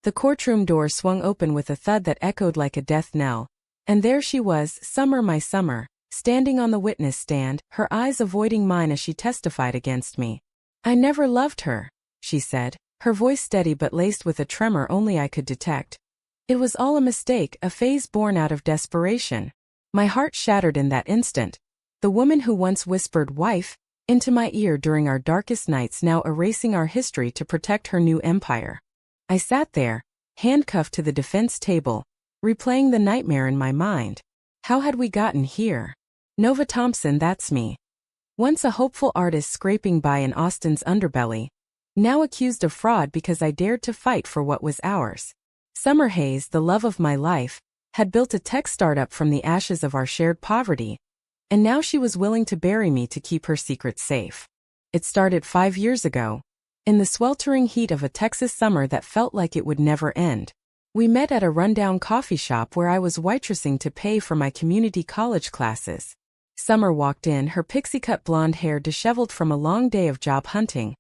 The courtroom door swung open with a thud that echoed like a death knell. And there she was, Summer, my Summer, standing on the witness stand, her eyes avoiding mine as she testified against me. "I never loved her," she said, her voice steady but laced with a tremor only I could detect. "It was all a mistake, a phase born out of desperation." My heart shattered in that instant. The woman who once whispered "wife" into my ear during our darkest nights now erasing our history to protect her new empire. I sat there, handcuffed to the defense table, replaying the nightmare in my mind. How had we gotten here? Nova Thompson, that's me. Once a hopeful artist scraping by in Austin's underbelly, now accused of fraud because I dared to fight for what was ours. Summer Hayes, the love of my life, had built a tech startup from the ashes of our shared poverty, and now she was willing to bury me to keep her secret safe. It started 5 years ago, in the sweltering heat of a Texas summer that felt like it would never end. We met at a rundown coffee shop where I was waitressing to pay for my community college classes. Summer walked in, her pixie-cut blonde hair disheveled from a long day of job hunting,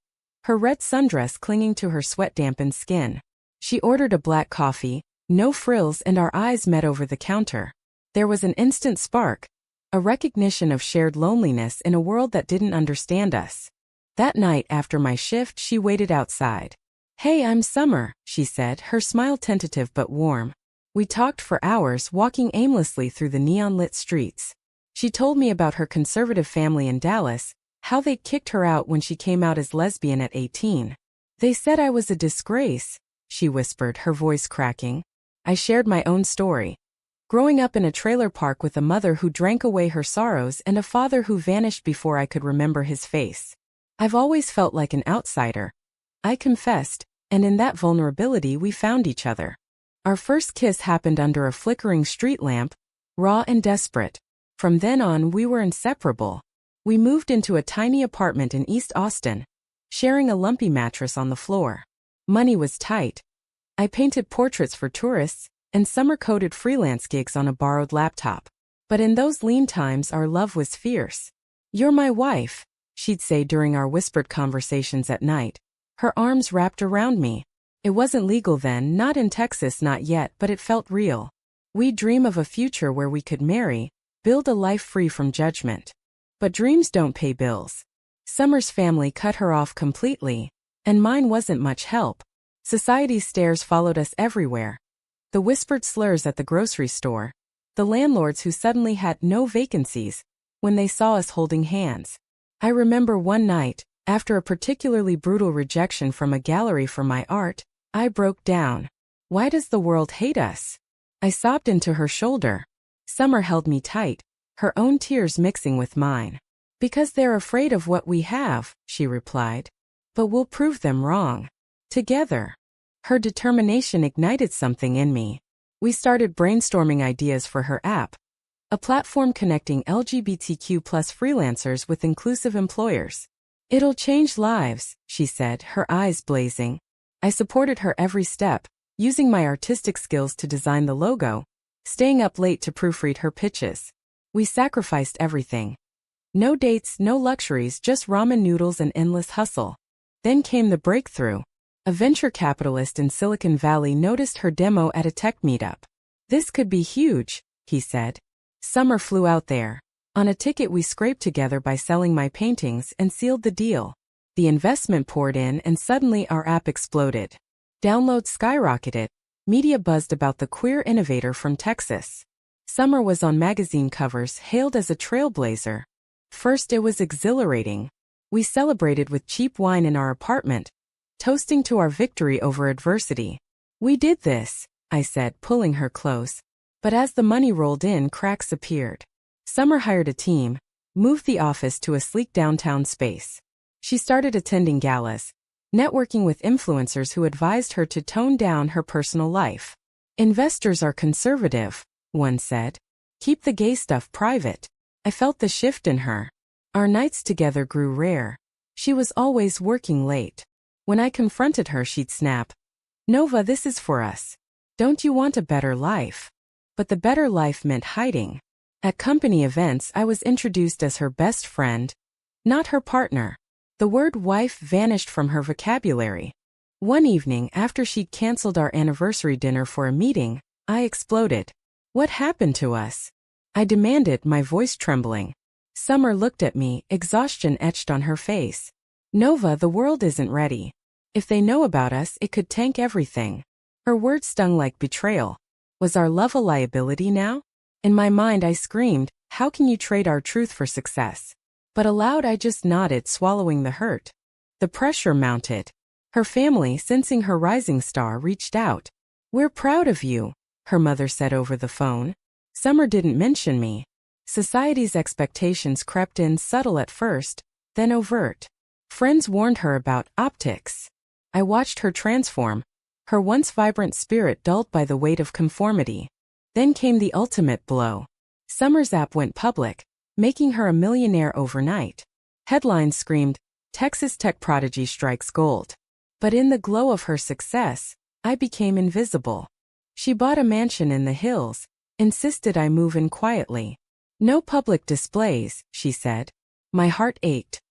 her red sundress clinging to her sweat-dampened skin. She ordered a black coffee, no frills, and our eyes met over the counter. There was an instant spark, a recognition of shared loneliness in a world that didn't understand us. That night after my shift, she waited outside. "Hey, I'm Summer," she said, her smile tentative but warm. We talked for hours, walking aimlessly through the neon-lit streets. She told me about her conservative family in Dallas, how they'd kicked her out when she came out as lesbian at 18. "They said I was a disgrace," she whispered, her voice cracking. I shared my own story. Growing up in a trailer park with a mother who drank away her sorrows and a father who vanished before I could remember his face. "I've always felt like an outsider," I confessed, and in that vulnerability we found each other. Our first kiss happened under a flickering street lamp, raw and desperate. From then on we were inseparable. We moved into a tiny apartment in East Austin, sharing a lumpy mattress on the floor. Money was tight. I painted portraits for tourists, and summer-coded freelance gigs on a borrowed laptop. But in those lean times our love was fierce. "You're my wife," she'd say during our whispered conversations at night, her arms wrapped around me. It wasn't legal then, not in Texas, not yet, but it felt real. We'd dream of a future where we could marry, build a life free from judgment. But dreams don't pay bills. Summer's family cut her off completely, and mine wasn't much help. Society's stares followed us everywhere. The whispered slurs at the grocery store, the landlords who suddenly had no vacancies when they saw us holding hands. I remember one night, after a particularly brutal rejection from a gallery for my art, I broke down. "Why does the world hate us?" I sobbed into her shoulder. Summer held me tight, her own tears mixing with mine. "Because they're afraid of what we have," she replied. "But we'll prove them wrong. Together." Her determination ignited something in me. We started brainstorming ideas for her app, a platform connecting LGBTQ+ freelancers with inclusive employers. "It'll change lives," she said, her eyes blazing. I supported her every step, using my artistic skills to design the logo, staying up late to proofread her pitches. We sacrificed everything. No dates, no luxuries, just ramen noodles and endless hustle. Then came the breakthrough. A venture capitalist in Silicon Valley noticed her demo at a tech meetup. "This could be huge," he said. Summer flew out there. On a ticket we scraped together by selling my paintings and sealed the deal. The investment poured in and suddenly our app exploded. Downloads skyrocketed. Media buzzed about the queer innovator from Texas. Summer was on magazine covers, hailed as a trailblazer. First it was exhilarating. We celebrated with cheap wine in our apartment, toasting to our victory over adversity. "We did this," I said, pulling her close. But as the money rolled in, cracks appeared. Summer hired a team, moved the office to a sleek downtown space. She started attending galas, networking with influencers who advised her to tone down her personal life. "Investors are conservative," one said. "Keep the gay stuff private." I felt the shift in her. Our nights together grew rare. She was always working late. When I confronted her, she'd snap, "Nova, this is for us. Don't you want a better life?" But the better life meant hiding. At company events, I was introduced as her best friend, not her partner. The word wife vanished from her vocabulary. One evening, after she'd canceled our anniversary dinner for a meeting, I exploded. What happened to us? I demanded, my voice trembling. Summer looked at me, exhaustion etched on her face. Nova, the world isn't ready. If they know about us, it could tank everything. Her words stung like betrayal. Was our love a liability now? In my mind I screamed, how can you trade our truth for success? But aloud I just nodded, swallowing the hurt. The pressure mounted. Her family, sensing her rising star, reached out. We're proud of you, her mother said over the phone. Summer didn't mention me. Society's expectations crept in, subtle at first, then overt. Friends warned her about optics. I watched her transform, her once vibrant spirit dulled by the weight of conformity. Then came the ultimate blow. Summer's app went public, making her a millionaire overnight. Headlines screamed, Texas tech prodigy strikes gold. But in the glow of her success, I became invisible. She bought a mansion in the hills, insisted I move in quietly. No public displays, she said. My heart ached.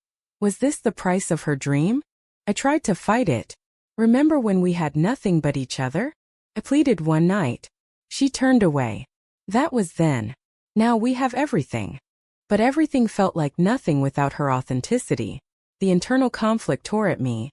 Was this the price of her dream? I tried to fight it. Remember when we had nothing but each other? I pleaded one night. She turned away. That was then. Now we have everything. But everything felt like nothing without her authenticity. The internal conflict tore at me.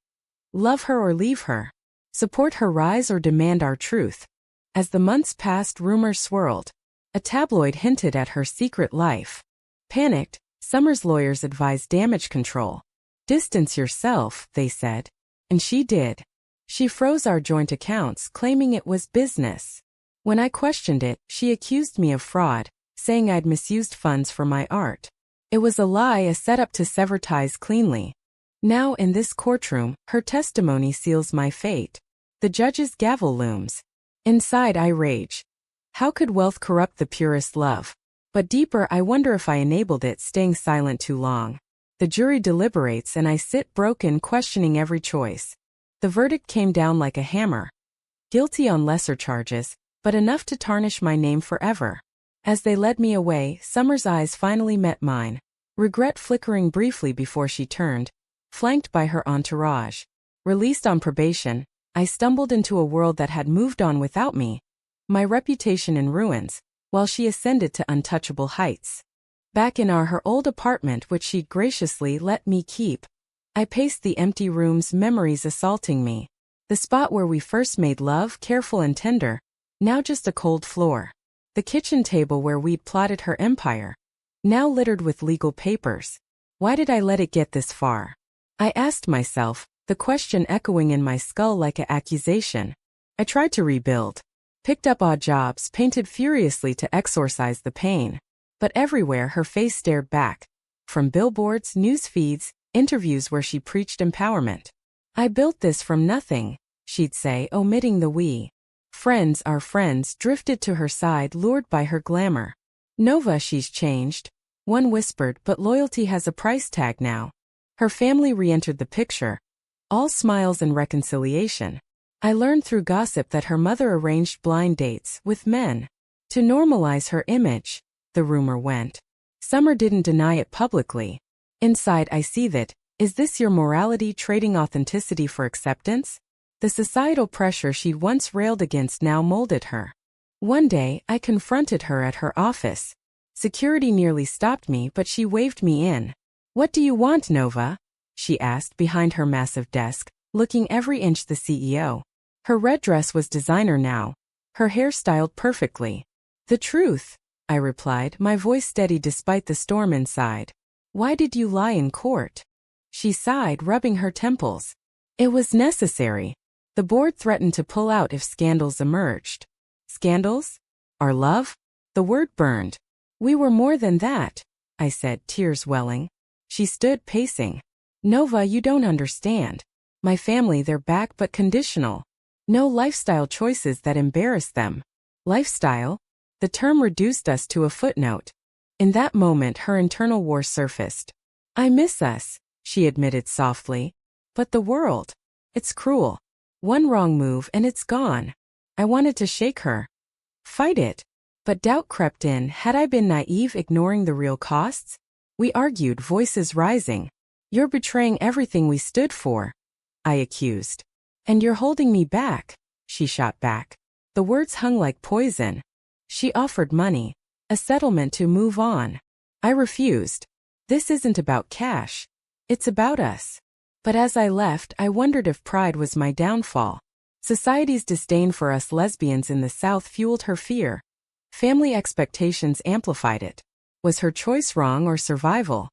Love her or leave her. Support her rise or demand our truth. As the months passed, rumors swirled. A tabloid hinted at her secret life. Panicked, Summer's lawyers advised damage control. Distance yourself, they said. And she did. She froze our joint accounts, claiming it was business. When I questioned it, she accused me of fraud, saying I'd misused funds for my art. It was a lie, a setup to sever ties cleanly. Now in this courtroom, her testimony seals my fate. The judge's gavel looms. Inside I rage. How could wealth corrupt the purest love? But deeper I wonder if I enabled it, staying silent too long. The jury deliberates and I sit broken, questioning every choice. The verdict came down like a hammer. Guilty on lesser charges, but enough to tarnish my name forever. As they led me away, Summer's eyes finally met mine. Regret flickering briefly before she turned, flanked by her entourage. Released on probation, I stumbled into a world that had moved on without me. My reputation in ruins, while she ascended to untouchable heights. Back in her old apartment, which she'd graciously let me keep, I paced the empty rooms, memories assaulting me. The spot where we first made love, careful and tender, now just a cold floor. The kitchen table where we'd plotted her empire, now littered with legal papers. Why did I let it get this far? I asked myself, the question echoing in my skull like an accusation. I tried to rebuild. Picked up odd jobs, painted furiously to exorcise the pain. But everywhere her face stared back. From billboards, news feeds, interviews where she preached empowerment. I built this from nothing, she'd say, omitting the we. Friends, our friends, drifted to her side, lured by her glamour. Nova, she's changed. One whispered, but loyalty has a price tag now. Her family re-entered the picture. All smiles and reconciliation. I learned through gossip that her mother arranged blind dates with men. To normalize her image, the rumor went. Summer didn't deny it publicly. Inside I see that, is this your morality, trading authenticity for acceptance? The societal pressure she'd once railed against now molded her. One day, I confronted her at her office. Security nearly stopped me, but she waved me in. What do you want, Nova? She asked behind her massive desk, looking every inch the CEO. Her red dress was designer now, her hair styled perfectly. The truth, I replied, my voice steady despite the storm inside. Why did you lie in court? She sighed, rubbing her temples. It was necessary. The board threatened to pull out if scandals emerged. Scandals? Our love? The word burned. We were more than that, I said, tears welling. She stood pacing. Nova, you don't understand. My family, they're back but conditional. No lifestyle choices that embarrass them. Lifestyle? The term reduced us to a footnote. In that moment her internal war surfaced. I miss us, she admitted softly. But the world. It's cruel. One wrong move and it's gone. I wanted to shake her. Fight it. But doubt crept in. Had I been naive, ignoring the real costs? We argued, voices rising. You're betraying everything we stood for, I accused. And you're holding me back, she shot back. The words hung like poison. She offered money, a settlement to move on. I refused. This isn't about cash. It's about us. But as I left, I wondered if pride was my downfall. Society's disdain for us lesbians in the South fueled her fear. Family expectations amplified it. Was her choice wrong or survival?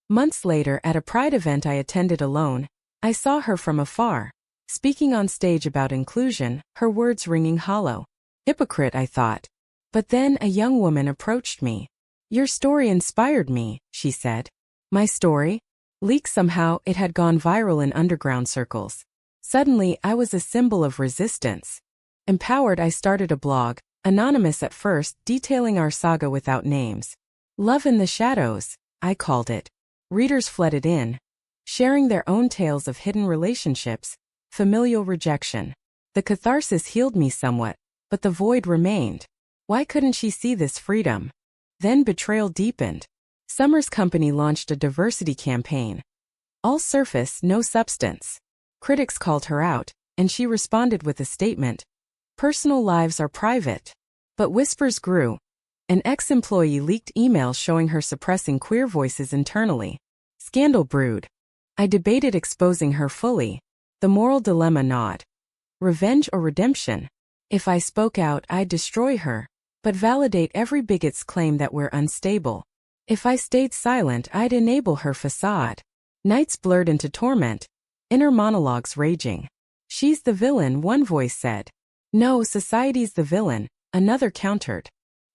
Months later, at a pride event I attended alone, I saw her from afar, speaking on stage about inclusion, her words ringing hollow. Hypocrite, I thought. But then a young woman approached me. Your story inspired me, she said. My story? Leaked somehow, it had gone viral in underground circles. Suddenly, I was a symbol of resistance. Empowered, I started a blog, anonymous at first, detailing our saga without names. Love in the Shadows, I called it. Readers flooded in, sharing their own tales of hidden relationships, familial rejection. The catharsis healed me somewhat, but the void remained. Why couldn't she see this freedom? Then betrayal deepened. Summer's company launched a diversity campaign. All surface, no substance. Critics called her out, and she responded with a statement. Personal lives are private. But whispers grew. An ex-employee leaked emails showing her suppressing queer voices internally. Scandal brewed. I debated exposing her fully. The moral dilemma gnawed. Revenge or redemption? If I spoke out, I'd destroy her, but validate every bigot's claim that we're unstable. If I stayed silent, I'd enable her facade. Nights blurred into torment. Inner monologues raging. She's the villain, one voice said. No, society's the villain, another countered.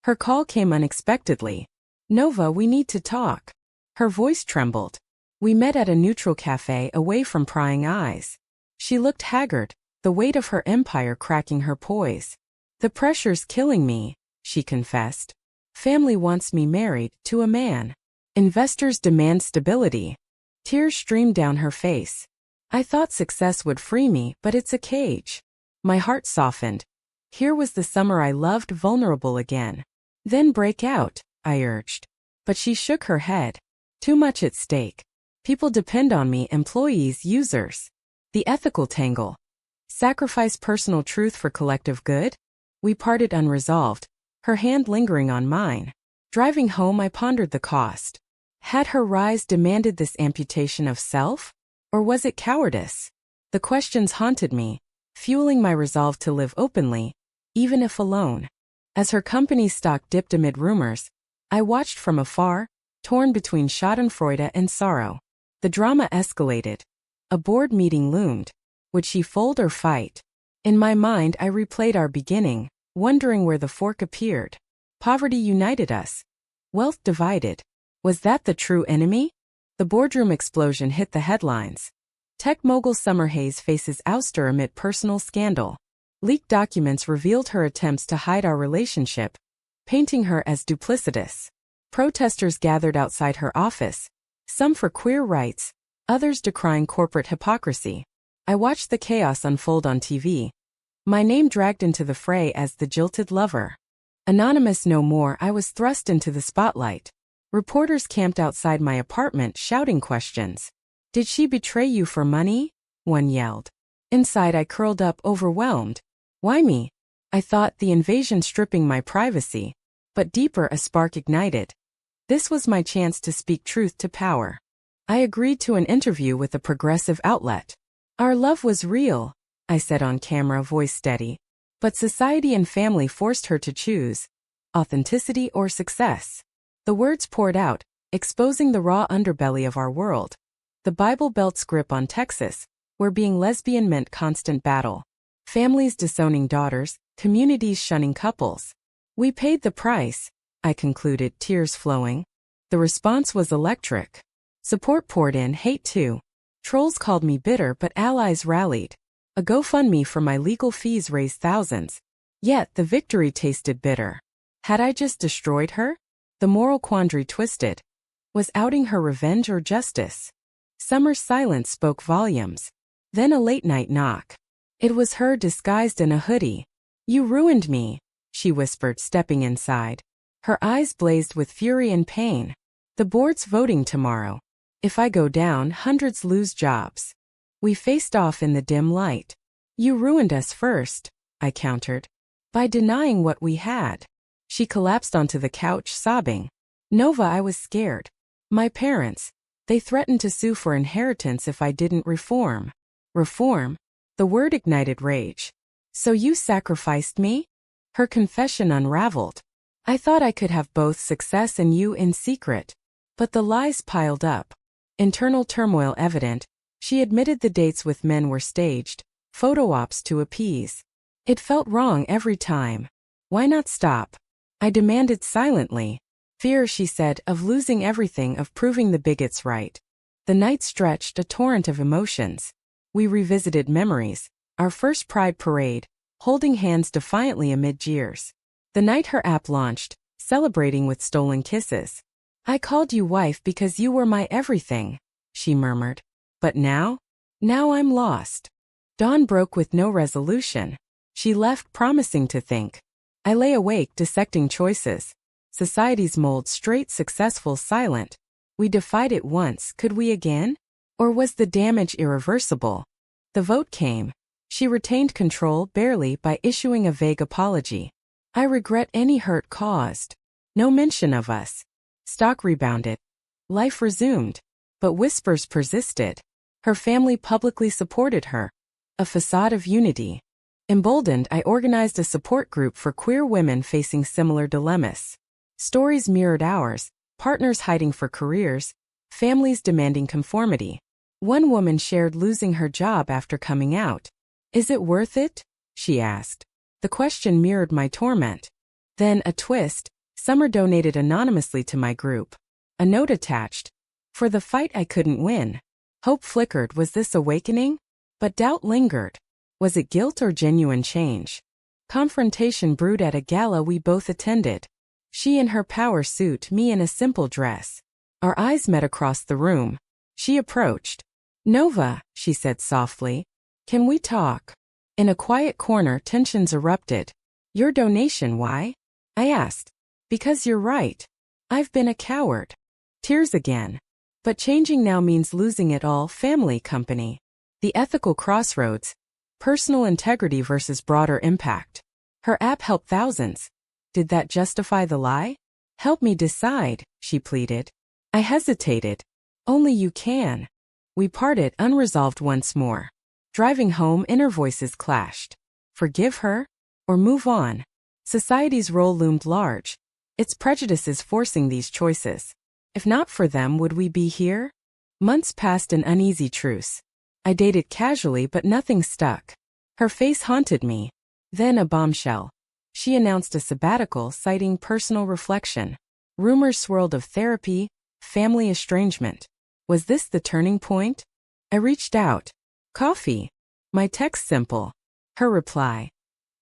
Her call came unexpectedly. Nova, we need to talk. Her voice trembled. We met at a neutral cafe away from prying eyes. She looked haggard, the weight of her empire cracking her poise. The pressure's killing me, she confessed. Family wants me married to a man. Investors demand stability. Tears streamed down her face. I thought success would free me, but it's a cage. My heart softened. Here was the summer I loved, vulnerable again. Then break out, I urged. But she shook her head. Too much at stake. People depend on me, employees, users. The ethical tangle. Sacrifice personal truth for collective good? We parted unresolved, her hand lingering on mine. Driving home, I pondered the cost. Had her rise demanded this amputation of self? Or was it cowardice? The questions haunted me, fueling my resolve to live openly, even if alone. As her company's stock dipped amid rumors, I watched from afar, torn between schadenfreude and sorrow. The drama escalated. A board meeting loomed. Would she fold or fight? In my mind, I replayed our beginning, wondering where the fork appeared. Poverty united us. Wealth divided. Was that the true enemy? The boardroom explosion hit the headlines. Tech mogul Summer Hayes faces ouster amid personal scandal. Leaked documents revealed her attempts to hide our relationship, painting her as duplicitous. Protesters gathered outside her office, some for queer rights, others decrying corporate hypocrisy. I watched the chaos unfold on TV. My name dragged into the fray as the jilted lover. Anonymous no more, I was thrust into the spotlight. Reporters camped outside my apartment shouting questions. Did she betray you for money? One yelled. Inside I curled up, overwhelmed. Why me? I thought, the invasion stripping my privacy. But deeper, a spark ignited. This was my chance to speak truth to power. I agreed to an interview with a progressive outlet. Our love was real, I said on camera, voice steady. But society and family forced her to choose authenticity or success. The words poured out, exposing the raw underbelly of our world. The Bible Belt's grip on Texas, where being lesbian meant constant battle. Families disowning daughters, communities shunning couples. We paid the price, I concluded, tears flowing. The response was electric. Support poured in, hate too. Trolls called me bitter, but allies rallied. A GoFundMe for my legal fees raised thousands. Yet the victory tasted bitter. Had I just destroyed her? The moral quandary twisted. Was outing her revenge or justice? Summer's silence spoke volumes. Then a late-night knock. It was her, disguised in a hoodie. You ruined me, she whispered, stepping inside. Her eyes blazed with fury and pain. The board's voting tomorrow. If I go down, hundreds lose jobs. We faced off in the dim light. You ruined us first, I countered. By denying what we had. She collapsed onto the couch, sobbing. Nova, I was scared. My parents, they threatened to sue for inheritance if I didn't reform. Reform? The word ignited rage. So you sacrificed me? Her confession unraveled. I thought I could have both success and you in secret. But the lies piled up. Internal turmoil evident, she admitted the dates with men were staged, photo ops to appease. It felt wrong every time. Why not stop? I demanded silently. Fear, she said, of losing everything, of proving the bigots right. The night stretched, a torrent of emotions. We revisited memories, our first pride parade, holding hands defiantly amid jeers. The night her app launched, celebrating with stolen kisses. I called you wife because you were my everything, she murmured. But now? Now I'm lost. Dawn broke with no resolution. She left, promising to think. I lay awake, dissecting choices. Society's mold, straight, successful, silent. We defied it once, could we again? Or was the damage irreversible? The vote came. She retained control, barely, by issuing a vague apology. I regret any hurt caused. No mention of us. Stock rebounded. Life resumed. But whispers persisted. Her family publicly supported her. A facade of unity. Emboldened, I organized a support group for queer women facing similar dilemmas. Stories mirrored ours, partners hiding for careers, families demanding conformity. One woman shared losing her job after coming out. Is it worth it? She asked. The question mirrored my torment. Then, a twist, Summer donated anonymously to my group. A note attached. For the fight I couldn't win. Hope flickered. Was this awakening? But doubt lingered. Was it guilt or genuine change? Confrontation brewed at a gala we both attended. She in her power suit, me in a simple dress. Our eyes met across the room. She approached. Nova, she said softly. Can we talk? In a quiet corner, tensions erupted. Your donation, why? I asked. Because you're right. I've been a coward. Tears again. But changing now means losing it all, family, company. The ethical crossroads. Personal integrity versus broader impact. Her app helped thousands. Did that justify the lie? Help me decide, she pleaded. I hesitated. Only you can. We parted, unresolved once more. Driving home, inner voices clashed. Forgive her? Or move on? Society's role loomed large. Its prejudices forcing these choices. If not for them, would we be here? Months passed in uneasy truce. I dated casually, but nothing stuck. Her face haunted me. Then a bombshell. She announced a sabbatical, citing personal reflection. Rumors swirled of therapy, family estrangement. Was this the turning point? I reached out. Coffee. My text simple. Her reply.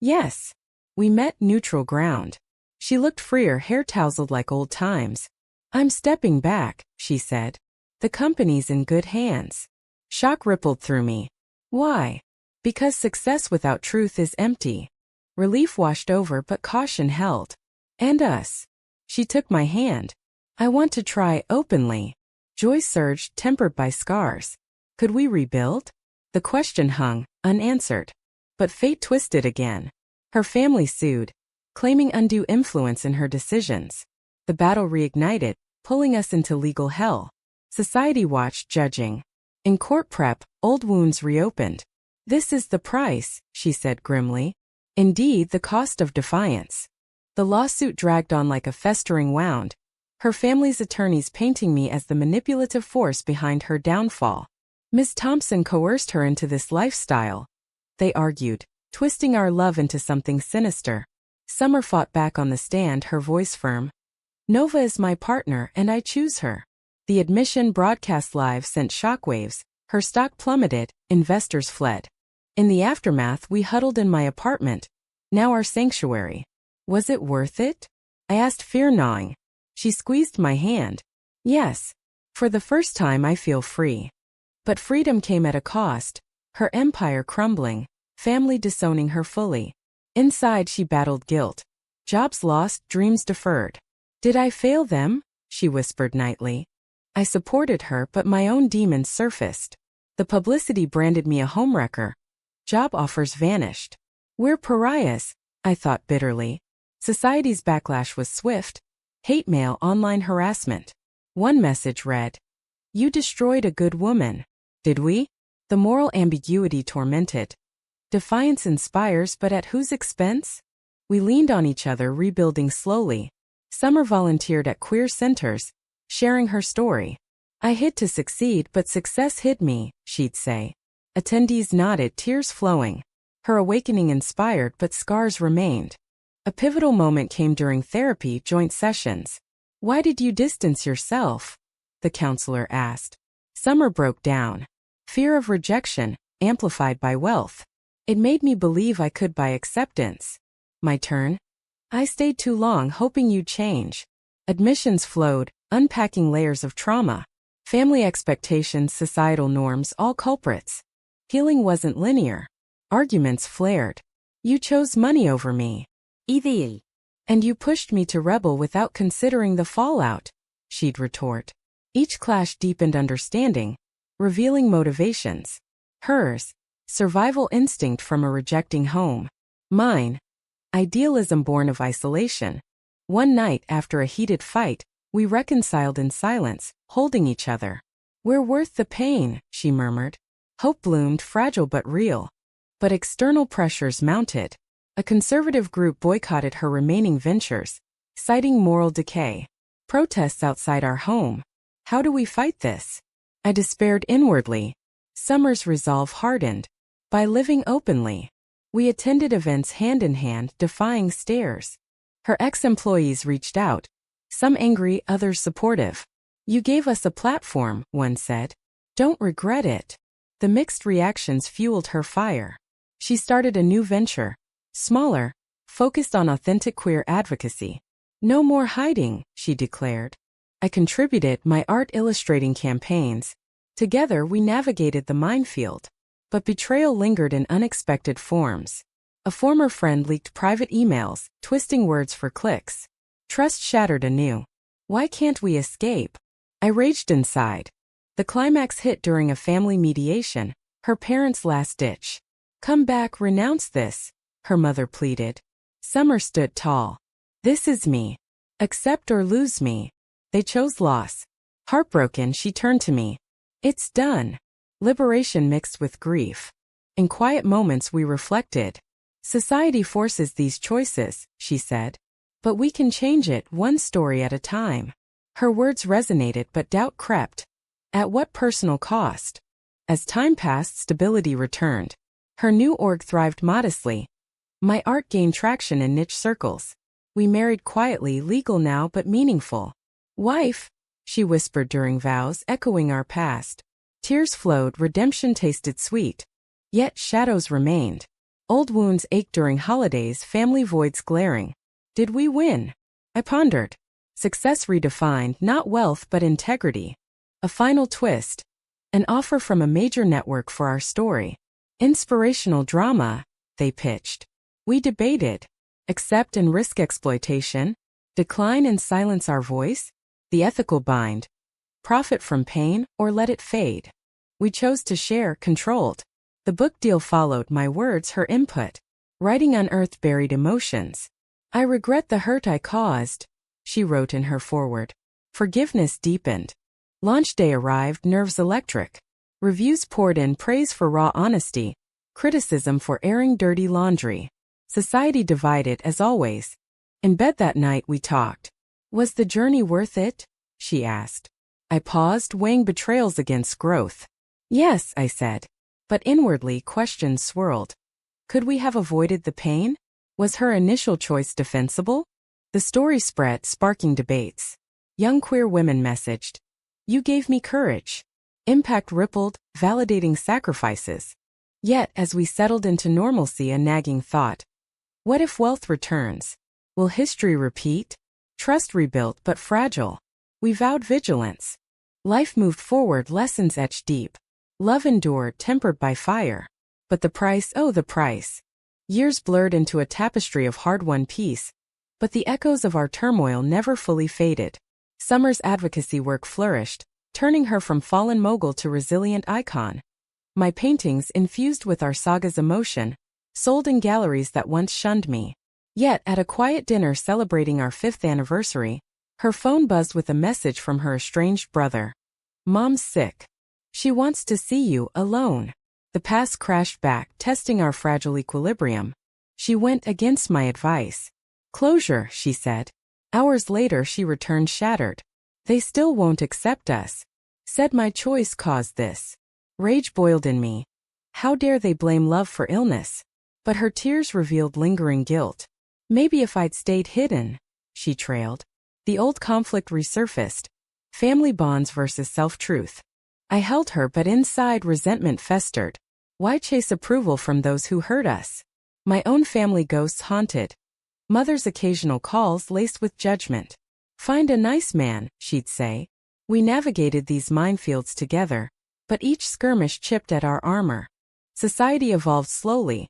Yes. We met neutral ground. She looked freer, hair tousled like old times. I'm stepping back, she said. The company's in good hands. Shock rippled through me. Why? Because success without truth is empty. Relief washed over, but caution held. And us. She took my hand. I want to try openly. Joy surged, tempered by scars. Could we rebuild? The question hung, unanswered. But fate twisted again. Her family sued, claiming undue influence in her decisions. The battle reignited, pulling us into legal hell. Society watched, judging. In court prep, old wounds reopened. This is the price, she said grimly. Indeed, the cost of defiance. The lawsuit dragged on like a festering wound, her family's attorneys painting me as the manipulative force behind her downfall. Ms. Thompson coerced her into this lifestyle. They argued, twisting our love into something sinister. Summer fought back on the stand, her voice firm. Nova is my partner and I choose her. The admission, broadcast live, sent shockwaves. Her stock plummeted, investors fled. In the aftermath, we huddled in my apartment, now our sanctuary. Was it worth it? I asked, fear gnawing. She squeezed my hand. Yes. For the first time I feel free. But freedom came at a cost, her empire crumbling, family disowning her fully. Inside she battled guilt. Jobs lost, dreams deferred. Did I fail them? She whispered nightly. I supported her, but my own demons surfaced. The publicity branded me a homewrecker. Job offers vanished. We're pariahs, I thought bitterly. Society's backlash was swift. Hate mail, online harassment. One message read, "You destroyed a good woman." Did we? The moral ambiguity tormented. Defiance inspires, but at whose expense? We leaned on each other, rebuilding slowly. Summer volunteered at queer centers, sharing her story. I hid to succeed, but success hid me, she'd say. Attendees nodded, tears flowing. Her awakening inspired, but scars remained. A pivotal moment came during therapy joint sessions. "Why did you distance yourself?" the counselor asked. Summer broke down. Fear of rejection, amplified by wealth. It made me believe I could buy acceptance. My turn. "I stayed too long, hoping you'd change." Admissions flowed, unpacking layers of trauma. Family expectations, societal norms, all culprits. Healing wasn't linear. Arguments flared. "You chose money over me. Evil. And you pushed me to rebel without considering the fallout," she'd retort. Each clash deepened understanding, revealing motivations. Hers, survival instinct from a rejecting home. Mine, idealism born of isolation. One night, after a heated fight, we reconciled in silence, holding each other. "We're worth the pain," she murmured. Hope bloomed, fragile but real. But external pressures mounted. A conservative group boycotted her remaining ventures, citing moral decay. Protests outside our home. How do we fight this? I despaired inwardly. Summer's resolve hardened. By living openly. We attended events hand in hand, defying stares. Her ex-employees reached out. Some angry, others supportive. "You gave us a platform," one said. "Don't regret it." The mixed reactions fueled her fire. She started a new venture. Smaller, focused on authentic queer advocacy. "No more hiding," she declared. I contributed, my art illustrating campaigns. Together we navigated the minefield. But betrayal lingered in unexpected forms. A former friend leaked private emails, twisting words for clicks. Trust shattered anew. Why can't we escape? I raged inside. The climax hit during a family mediation, her parents' last ditch. "Come back, renounce this," her mother pleaded. Summer stood tall. "This is me. Accept or lose me." They chose loss. Heartbroken, she turned to me. "It's done." Liberation mixed with grief. In quiet moments we reflected. "Society forces these choices," she said. "But we can change it, one story at a time." Her words resonated, but doubt crept. At what personal cost? As time passed, stability returned. Her new org thrived modestly. My art gained traction in niche circles. We married quietly, legal now but meaningful. "Wife," she whispered during vows, echoing our past. Tears flowed, redemption tasted sweet. Yet shadows remained. Old wounds ached during holidays, family voids glaring. Did we win? I pondered. Success redefined, not wealth but integrity. A final twist. An offer from a major network for our story. Inspirational drama, they pitched. We debated. Accept and risk exploitation. Decline and silence our voice. The ethical bind. Profit from pain or let it fade. We chose to share, controlled. The book deal followed, my words, her input. Writing unearthed buried emotions. "I regret the hurt I caused," she wrote in her foreword. Forgiveness deepened. Launch day arrived, nerves electric. Reviews poured in, praise for raw honesty, criticism for airing dirty laundry. Society divided as always. In bed that night we talked. "Was the journey worth it?" she asked. I paused, weighing betrayals against growth. "Yes," I said. But inwardly questions swirled. Could we have avoided the pain? Was her initial choice defensible? The story spread, sparking debates. Young queer women messaged, "You gave me courage." Impact rippled, validating sacrifices. Yet, as we settled into normalcy, a nagging thought. What if wealth returns? Will history repeat? Trust rebuilt but fragile. We vowed vigilance. Life moved forward, lessons etched deep. Love endured, tempered by fire. But the price, oh the price. Years blurred into a tapestry of hard-won peace. But the echoes of our turmoil never fully faded. Summer's advocacy work flourished, turning her from fallen mogul to resilient icon. my paintings infused with our saga's emotion, sold in galleries that once shunned me. Yet, at a quiet dinner celebrating our 5th anniversary, her phone buzzed with a message from her estranged brother. "Mom's sick. She wants to see you alone." The past crashed back, testing our fragile equilibrium. She went against my advice. "Closure," she said. Hours later she returned shattered. "They still won't accept us," said my choice caused this. Rage boiled in me. How dare they blame love for illness? But her tears revealed lingering guilt. "Maybe if I'd stayed hidden," she trailed. The old conflict resurfaced. Family bonds versus self-truth. I held her, but inside resentment festered. Why chase approval from those who hurt us? My own family ghosts haunted. Mother's occasional calls laced with judgment. "Find a nice man," she'd say. We navigated these minefields together, but each skirmish chipped at our armor. Society evolved slowly.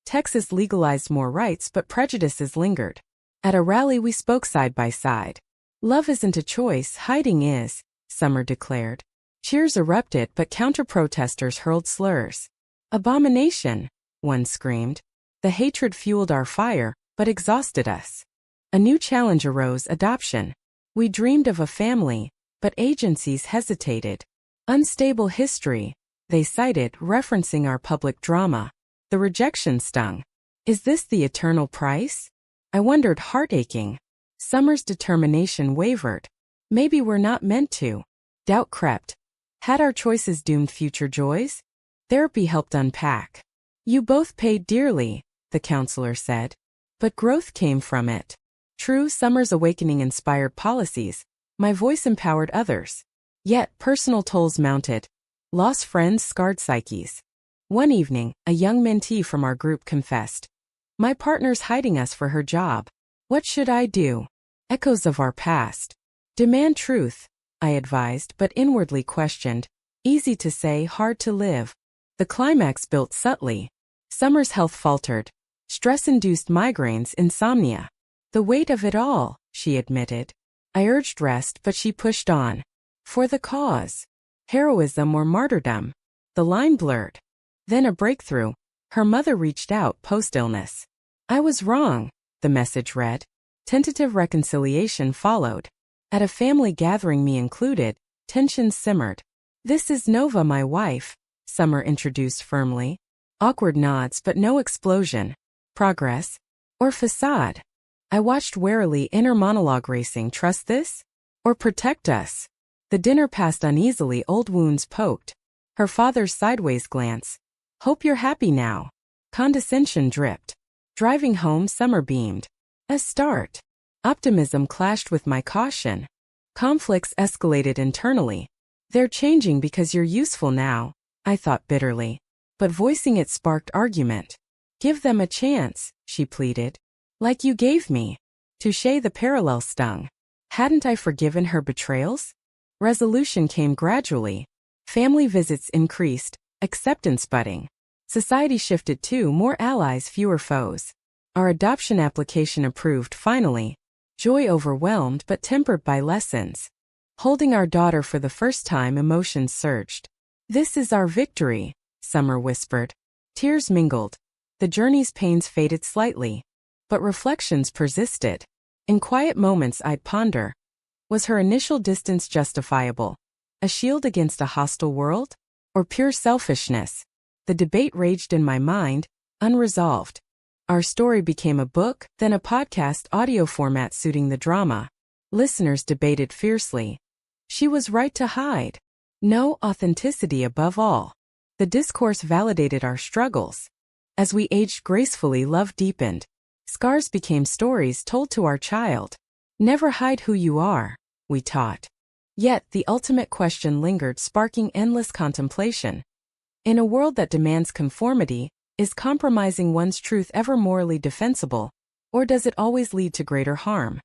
Texas legalized more rights, but prejudices lingered. At a rally we spoke side by side. "Love isn't a choice, hiding is," Summer declared. Cheers erupted, but counter-protesters hurled slurs. "Abomination," one screamed. The hatred fueled our fire, but exhausted us. A new challenge arose: adoption. We dreamed of a family, but agencies hesitated. "Unstable history," they cited, referencing our public drama. The rejection stung. Is this the eternal price? I wondered, heart-aching. Summer's determination wavered. Maybe we're not meant to. Doubt crept. Had our choices doomed future joys? Therapy helped unpack. "You both paid dearly," the counselor said. "But growth came from it." True, Summer's awakening inspired policies. My voice empowered others. Yet, personal tolls mounted. Lost friends scarred psyches. One evening, a young mentee from our group confessed. "My partner's hiding us for her job. What should I do?" Echoes of our past. "Demand truth," I advised, but inwardly questioned. Easy to say, hard to live. The climax built subtly. Summer's health faltered. Stress-induced migraines, insomnia. "The weight of it all," she admitted. I urged rest, but she pushed on. For the cause. Heroism or martyrdom? The line blurred. Then a breakthrough. Her mother reached out post-illness. "I was wrong," the message read. Tentative reconciliation followed. At a family gathering, me included, tensions simmered. "This is Nova, my wife," Summer introduced firmly. Awkward nods, but no explosion. Progress? Or facade? I watched warily, inner monologue racing. Trust this? Or protect us? The dinner passed uneasily, old wounds poked. Her father's sideways glance. "Hope you're happy now." Condescension dripped. Driving home, Summer beamed. A start. Optimism clashed with my caution. Conflicts escalated internally. "They're changing because you're useful now," I thought bitterly. But voicing it sparked argument. "Give them a chance," she pleaded. "Like you gave me." Touché, the parallel stung. Hadn't I forgiven her betrayals? Resolution came gradually. Family visits increased, acceptance budding. Society shifted too, more allies, fewer foes. Our adoption application approved finally. Joy overwhelmed but tempered by lessons. Holding our daughter for the first time, emotions surged. "This is our victory," Summer whispered. Tears mingled. The journey's pains faded slightly. But reflections persisted. In quiet moments I'd ponder. Was her initial distance justifiable? A shield against a hostile world? Or pure selfishness? The debate raged in my mind, unresolved. Our story became a book, then a podcast audio format suiting the drama. Listeners debated fiercely. She was right to hide. No, authenticity above all. The discourse validated our struggles. As we aged gracefully, love deepened. Scars became stories told to our child. Never hide who you are, we taught. Yet, the ultimate question lingered, sparking endless contemplation. In a world that demands conformity, is compromising one's truth ever morally defensible, or does it always lead to greater harm?